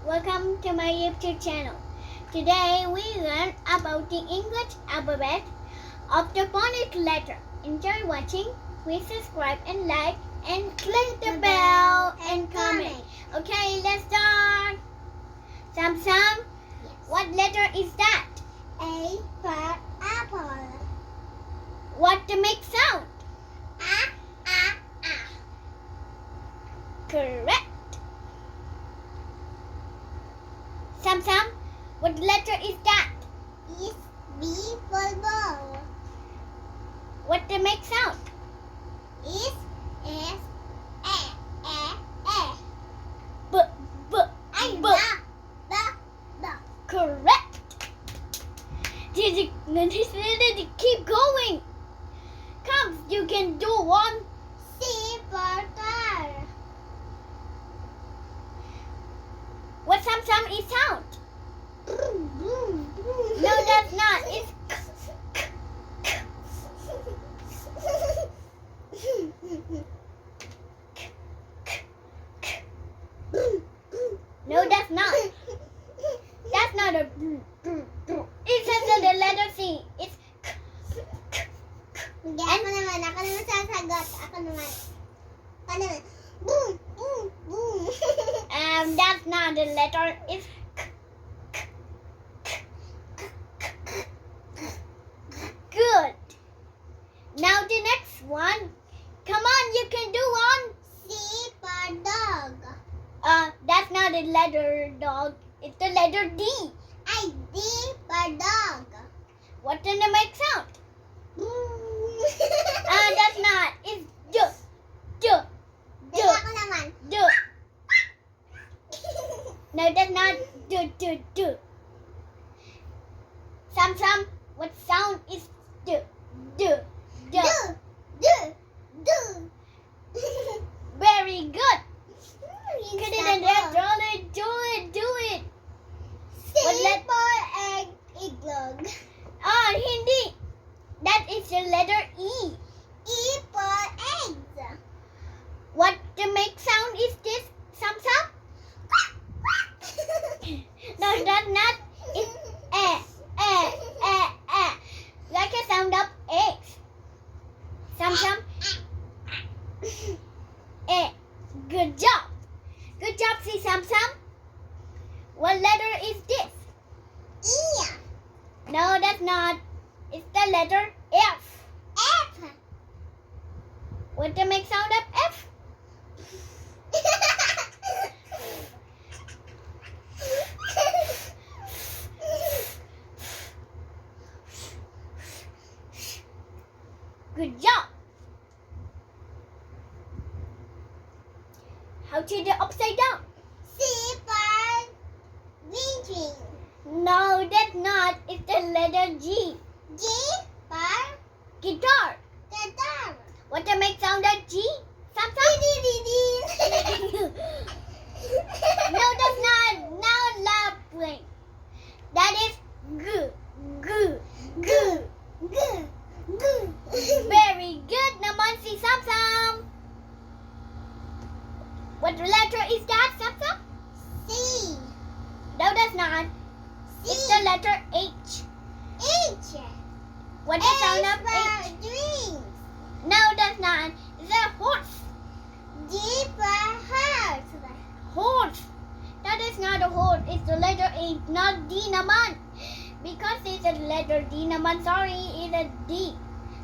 welcome to my YouTube channel. Today we learn about the English alphabet of the phonic letter. Enjoy watching. Please subscribe and like and click the bell and comment. Okay, let's start. Sam, Yes. what letter is that? A for apple. What to make sound? A. Correct. Sam, what letter is that? Is B for ball. What to make sound? Is S. A. B. And B. the. Correct. Keep going. Come, you can do one. C for car. What Sam is sound? No, that's not. It's no, that's not. That's not a. It's just the letter C. It's Hindi, ako naman sasagot. Ako naman. Boom, boom, boom. that's not the letter. It's good. Now the next one. Come on, you can do one. C for dog. That's not the letter dog. It's the letter D. D for dog. What does it make sound? That's not. It's D. Dito ako naman. D. No, that's not D. Sam, what sound is D? Do. Very good. You Get it stop in there. all. Do it. C What let- for iglog. Hindi. That is the letter E. E for eggs. What the make sound is this? Sam? No, that's not. It's like a sound of eggs. Sam. Good job. Good job, see Sam. What letter is this? E. No, that's not. It's the letter F. F. What to make sound of F? Good job. How to do upside down? C for green. No, that's not. It's the letter G. G for Guitar. guitar. What to make sound of G? Sam? No, that's not. Now laughing. That is G. Very good. Naman si Sam. What letter is that, Sam? C. No, that's not. It's the letter H. H. What the sound of for H? dreams. No, that's not. It's a horse. G for heart. Horse. That is not a horse. It's the letter H, not D naman. Because it's a letter D naman. Sorry, it's a D.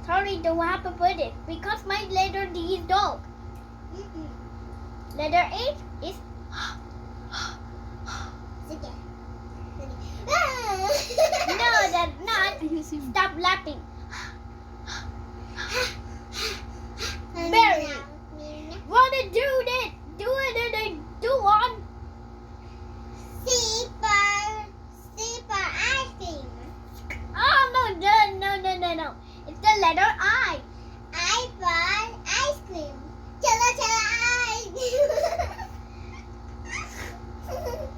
Sorry, don't have to put it. Because my letter D is dog. Letter H is Sige. no, that's not. Stop laughing. Berry. Wanna do it? Do one. C for ice cream. Oh no. It's the letter I. I for ice cream. Chala ice cream.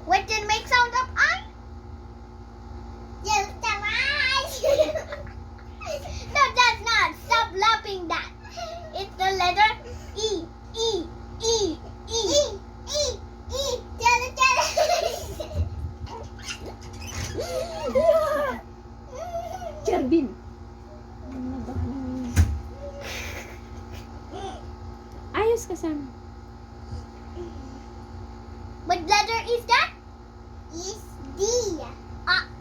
What did make sound of I? Chala ice cream. No, that's not. Stop laughing that. It's the letter E. E. Chala Maayos ka, Sam. What letter is that? Is D.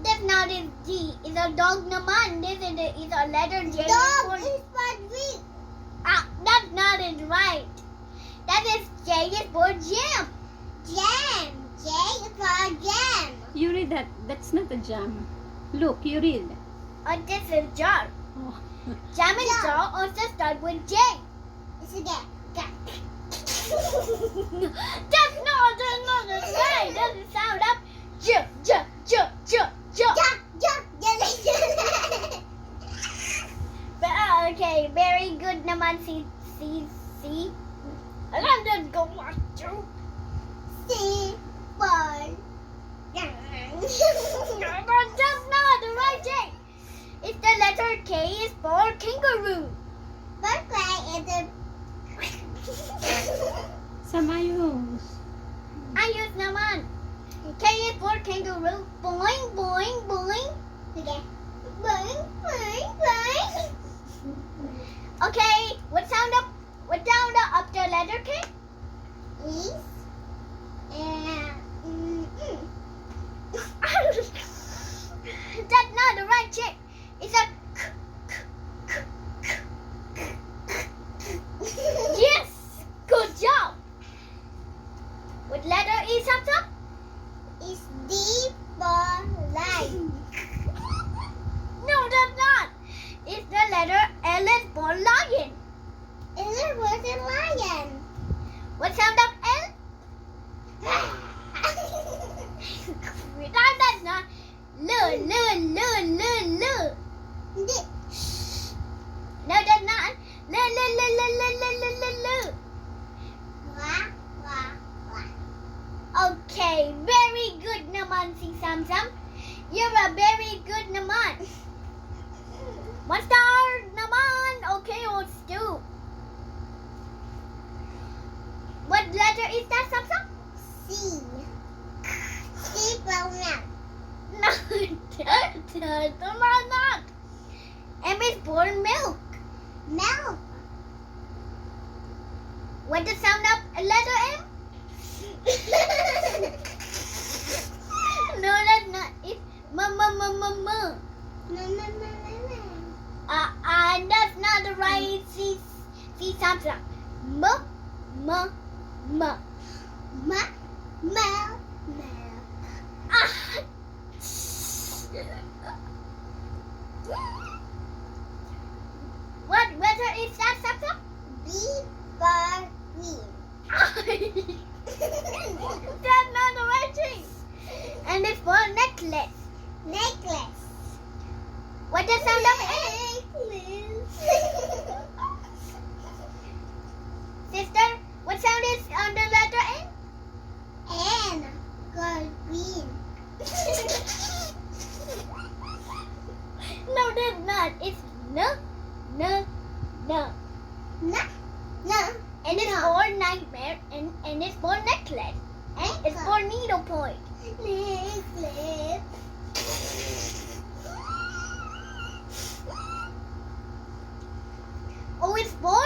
That's not a D. It's a dog naman. This is a letter J. Dog is for D. That's not it right. That is J is for jam. Jam. J is for jam. You read that. That's not a jam. Look, you read. This is jar. Oh. Jam and Yeah. jar also start with J. It's a get. That's not it right. Doesn't sound up. J, j, j, j, j. Okay, very good naman si. Alam, let's go watch you. C for But that's not the right J. It's the letter K is for kangaroo. Berkeley is a Sam, ayos. Ayos naman. K is for kangaroo. Boing, boing, boing. okay. Boing, boing, boing. Okay, what sound up the letter K? Is That's not the right J. It's a yes. Good job. What letter is up? is D for lion. No, that's not. It's the letter L is for lion. Is it was a lion? What sound up L? That's not. L. No, that's not. L. Wah, wah, wah. Okay, very good naman si Samsam. You're a very good naman. One star naman. Okay, let's do. What letter is that, Samsam? C. C for milk. No, that's not. M is for milk. Milk. What does sound up letter M? No, that's not. It's m. And that's not the right C Samsung. M. Milk. Ah. What letter is that, Samsung? B for green. That's not the right thing. And it's for necklace. Necklace. What does sound up N? Sister, what sound is on the letter N? And gold green. No, that's not. It's N. No. And it's for nightmare. And it's for necklace. And it's for needle point. Necklace. O is for?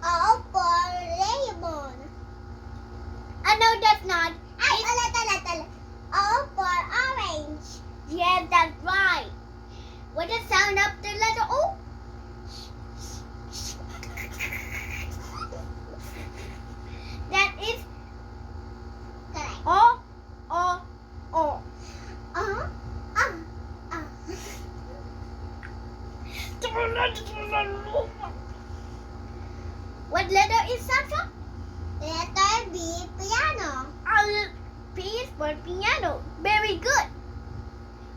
Oh, for lemon. No, that's not. Ay, tala. Oh, for orange. Yeah, that's right. What does sound up the letter O? That is Correct. O. What letter is Samsung? Letter B, piano. P is for piano. Very good.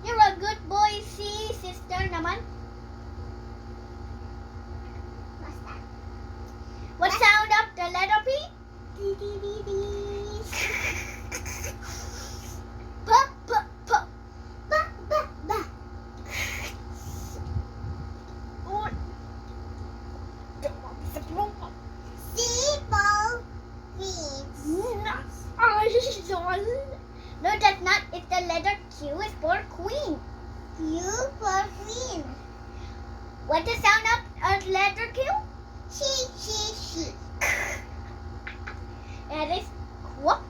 You're a good boy, si sister naman. What's that? What sound up the letter P? P. Ba. Oh. C for queen. No, that's not. It's the letter Q is for queen. Q for queen. What does sound up a letter Q? She. That is quack,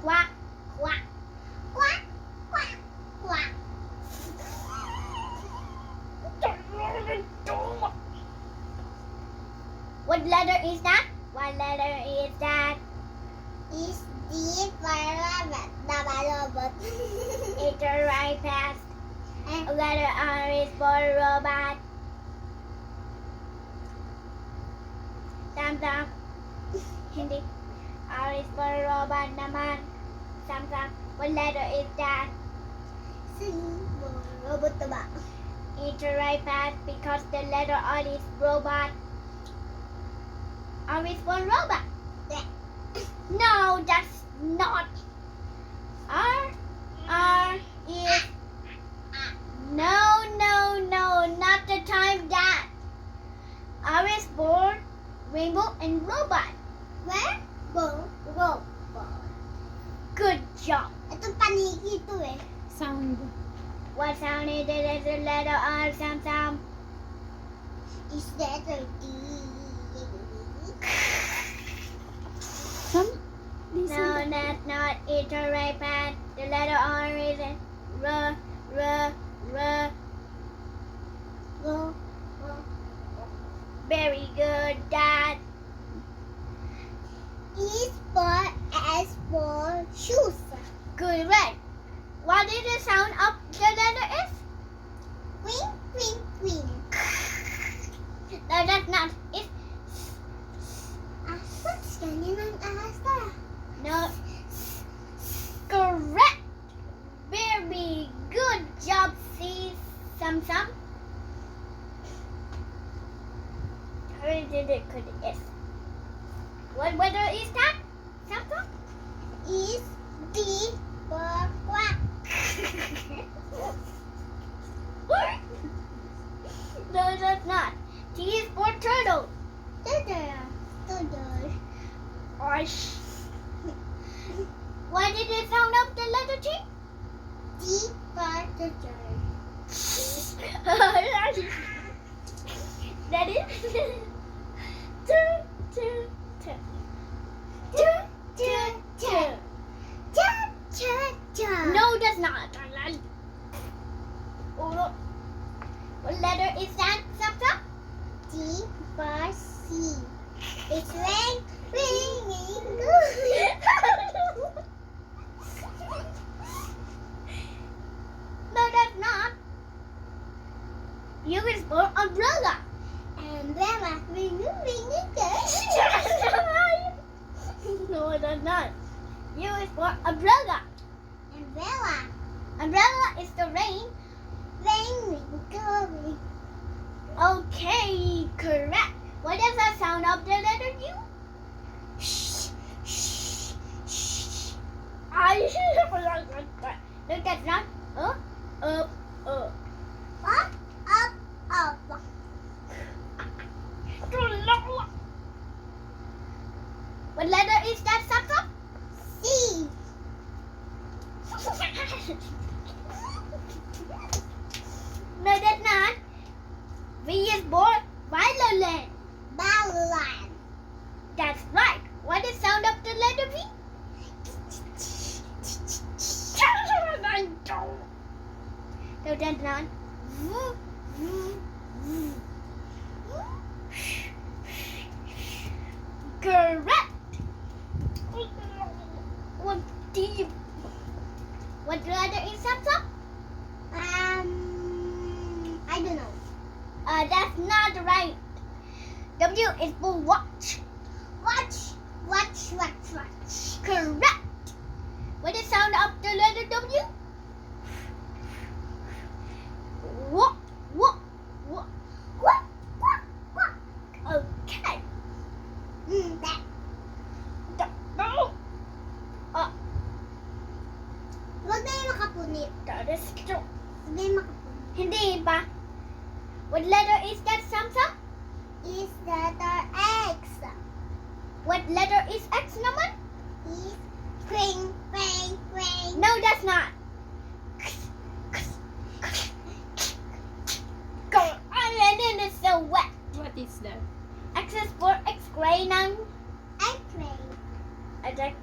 quack, quack. Quack, quack, quack. What letter is that? What letter is that? Is D for rabbit. Robot. It's the right path. Eh. Letter R is for robot. Sam. Hindi. R is for robot naman. Sam. What letter is that? C for robot ba? It's the right path because the letter R is robot. R is for robot. Yeah. No, that's not. R is no, not the time that. R is for rainbow and robot. Where? Go. Robot. Good job. Ito paniki ito eh. Sound. What sound is it? Is the letter R, Sam? Is that a D? Some. No, that's not. It's the right path. The letter R is R. Go. Very good, Dad. Is for S for shoes. Good, right. What is the sound of the letter S? Queen, queen, queen. No, that's not. It's What's ganyan ang asa? no. Correct. Very good job, see, Sam. How did it could S? What letter is that, Sam? Is D for quack. No, that's not. T is for turtle. Tudor. Osh. What did it sound of the letter T? D for tudor. That is two. No, that's not. What letter is that, Sam? D for C. It's ringing good. No, that's not. U is for umbrella. Umbrella, ringing good. No, that's not. U is for umbrella. Umbrella, Umbrella is the rain. ringing good. Okay, correct. What is the sound of the letter U? No, that's not. Up. Up. What letter is that, Sam? C. No, that's not. V is for violin. Ballad. That's right. What is sound of the letter V? No, that's not. Correct. What deep? What letter is that? I don't know. That's not right. W is for watch. Watch. Correct. What is sound of the letter W? What? Okay. That. No. Huwag na yung makapunit. That is true. Huwag na yung makapunit. Hindi pa. What letter is that, Samsa? Is letter X. What letter is X naman? Is queen. No, that's not. Go. And then it's so wet. What is that? X is for X-ray ng X-ray. letter.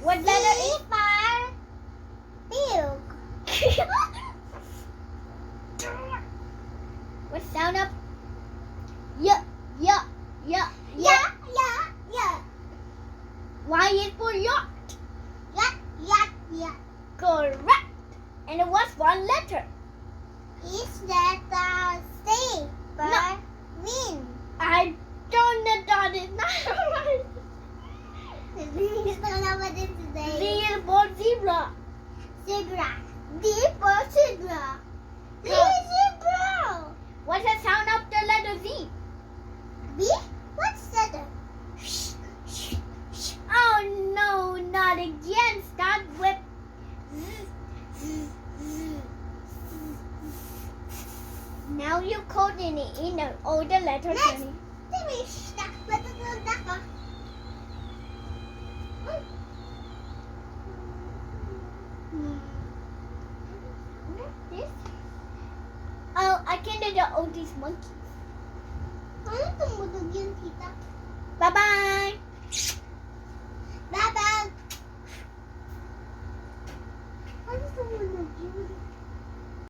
What letter C is? for pig. What sound up? Yeah, yeah, yeah, yeah. Yeah. Y is for yacht. Yeah. Correct. And it was one letter. Is that the C for No. wind? I don't know that is not right. Gusto ko na ba din Z today? is for zebra. Zebra. D for zebra. D No. is zebra. What's the sound of the letter Z? B? What's that? Oh no, not again. Start with Z. Now you coding it in the older letter. Next. Johnny. Finish. Matutulog ako. This? Oh, I can do the oldest monkey. Ano tumulog yun, tita? Bye bye.